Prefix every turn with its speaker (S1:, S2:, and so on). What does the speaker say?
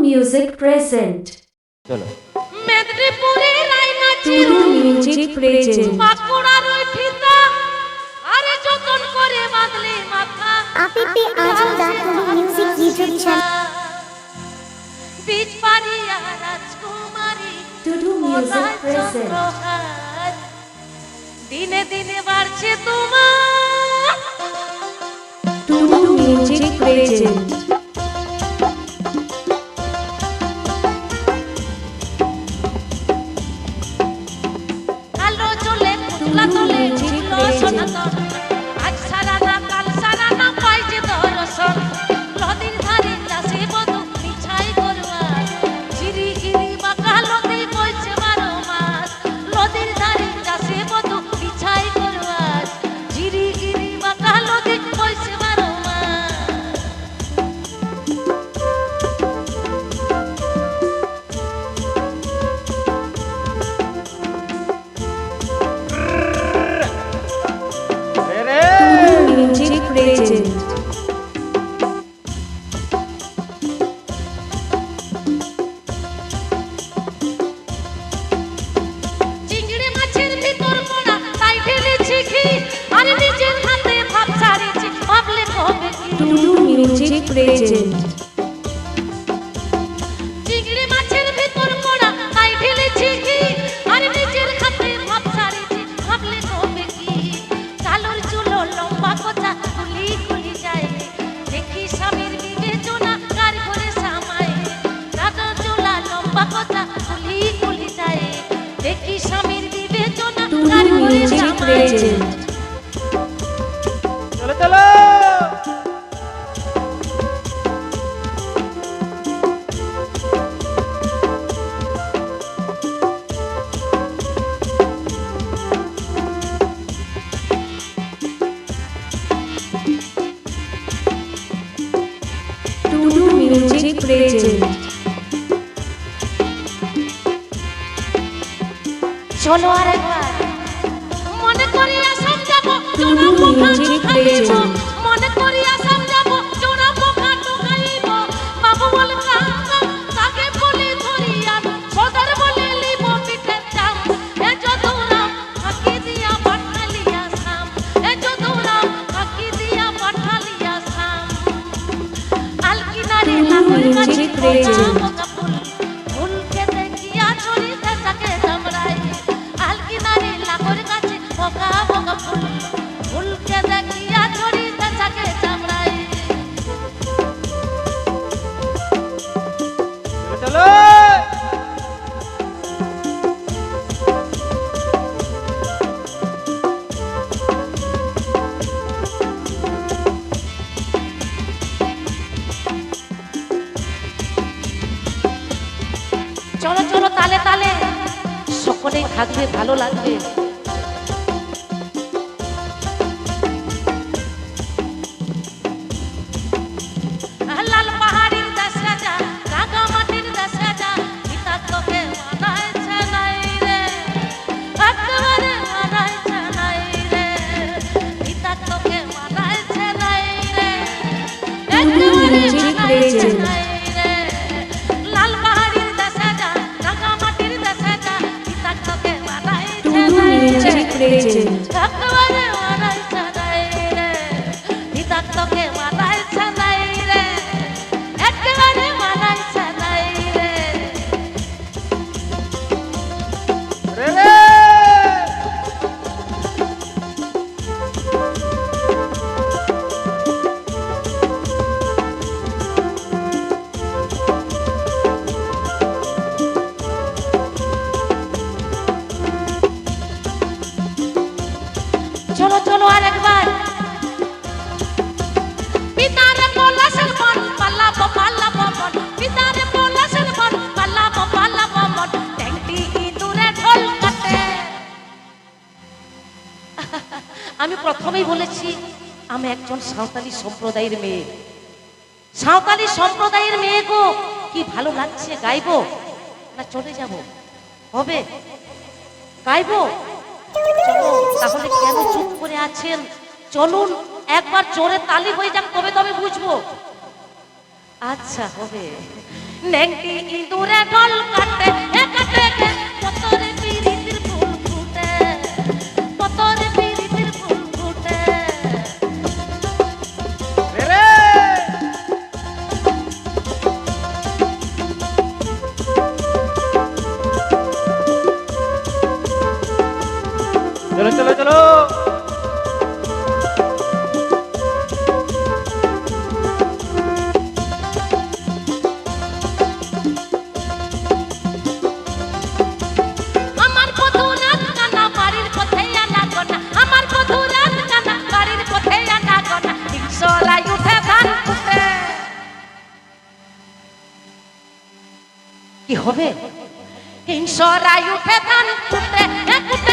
S1: Music present.
S2: চলো
S3: মেদিনীপুরে
S1: Tudu Music present.
S3: বাঁকুড়ার ওই ফিতা আরে যতন করে বাঁধলে মাথা
S4: APP Ajinda Tudu Music YouTube channel.
S3: বীজ পারিয়া রাজকুমারী
S1: Tudu Music present.
S3: চন্দ্রহার দিনে দিনে বাড়ছে তোমার
S1: Tudu Music present.
S3: আলো জ্বলে পুতলা তোলে ছিল সনাতন আজ সারা না কাল সারা না পাই যে দর্শন নদীর ধারে চাষে বধু মিছাই করবার ঝিরি গিরি বাঁকা নদী বইছে 12 মাস নদীর ধারে চাষে বধু মিছাই করবার ঝিরি গিরি বাঁকা নদী বইছে 12 মাস
S1: Tudu Music present.
S3: চিংড়ি মাছের ভিতর পোড়া তাই ঢেলেছি ঘি আর নিজের হাতে ভাব ছাড়িয়েছি ভাবলে কবে কি
S1: Tudu Music present.
S3: চিংড়ি মাছের ভিতর পোড়া তাই ঢেলেছি ঘি আর নিজের হাতে ভাব ছাড়িয়েছি ভাবলে কবে কি কালোর চুলো লম্বা কথা খুলি খুলি যায় দেখি স্বামীর বিবেচনা কার ঘরে সামায় কালোর চুলা লম্বা কথা খুলি খুলি যায় দেখি স্বামীর বিবেচনা কার
S1: Tudu
S3: ঘরে
S1: Music
S3: সামায়
S1: present.
S2: চলো চলো
S1: Tudu Music present.
S3: চলো আরেকবার মনে করি আসাম যাব
S1: Tudu Music present.
S3: মনে করি আসাম যাব জোড়া পোকা টোকাইব বাবু বলে কাম তাকে বলে ধরি আর সদর বলে লিব পিঠে চাম এ যদুরাম ফাঁকি দিয়া পাঠালিয়া সাম এ যদুরাম ফাঁকি দিয়া পাঠালিয়া সাম আলকিনারে লাগুর কাছে
S1: Music present.
S3: পোকা ফুল ফুলকে দেখিয়া চড়িতে থাকে জামরাই আলকিনারে লাগুর কাছে পোকা পোকা ফুল ফুলকে দেখিয়া চড়িতে থাকে জামরাই
S2: চলো
S3: চলো চলো তালে তালে সকলেই থাকবে ভালো লাগবে লাল পাহাড়ির দেশ রাজা রাগা মাটির দেশ রাজা পিতা তোকে মানাইছে নাই রে একেবারে মানাইছে নাই রে পিতা তোকে মানাইছে নাই রে একেবারে
S1: Music
S3: মানাইছে
S1: present.
S3: নাই রে লাল পাহাড়ির দেশ রাজা রাগা মাটির দেশ রাজা পিতা তোকে মানাইছে
S1: Tudu
S3: নাই রে
S1: Music present.
S3: একেবারে মানাইছে নাই রে পিতা তোকে মানাইছে নাই রে একেবারে মানাইছে নাই রে
S2: রে রে
S3: চলো চলো আরেকবার পিতারে পলাশের মন পাল্লাবো পাল্লাবো মন পিতারে পলাশের মন পাল্লাবো পাল্লাবো মন ট্যাংটি ইঁদুরে ঢোল কাটে আমি প্রথমেই বলেছি আমি একজন সাঁওতালি সম্প্রদায়ের মেয়ে সাঁওতালি সম্প্রদায়ের মেয়ে গো কি ভালো লাগছে গাইবো না চলে যাব হবে গাইবো চলো তাহলে কেন চুপ করে আছেন চলুন একবার জোরে তালি হয়ে যাক তবে তবে বুঝবো আচ্ছা হবে নেংটি ইঁদুরে ঢোল কাটে এ কাটে গে পতরে পিরিতির ফুল ফুটে পতরে পিরিতির ফুল ফুটে
S2: রে রে চলো চলো চলো
S3: আমার বধু রাত কানা বাড়ির পথে আনা গোনা আমার বধু রাত কানা বাড়ির পথে আনা গোনা তিনশলাই উঠে ধান ফুটে কি হবে তিনশলাই উঠে ধান ফুটে এ ফুটে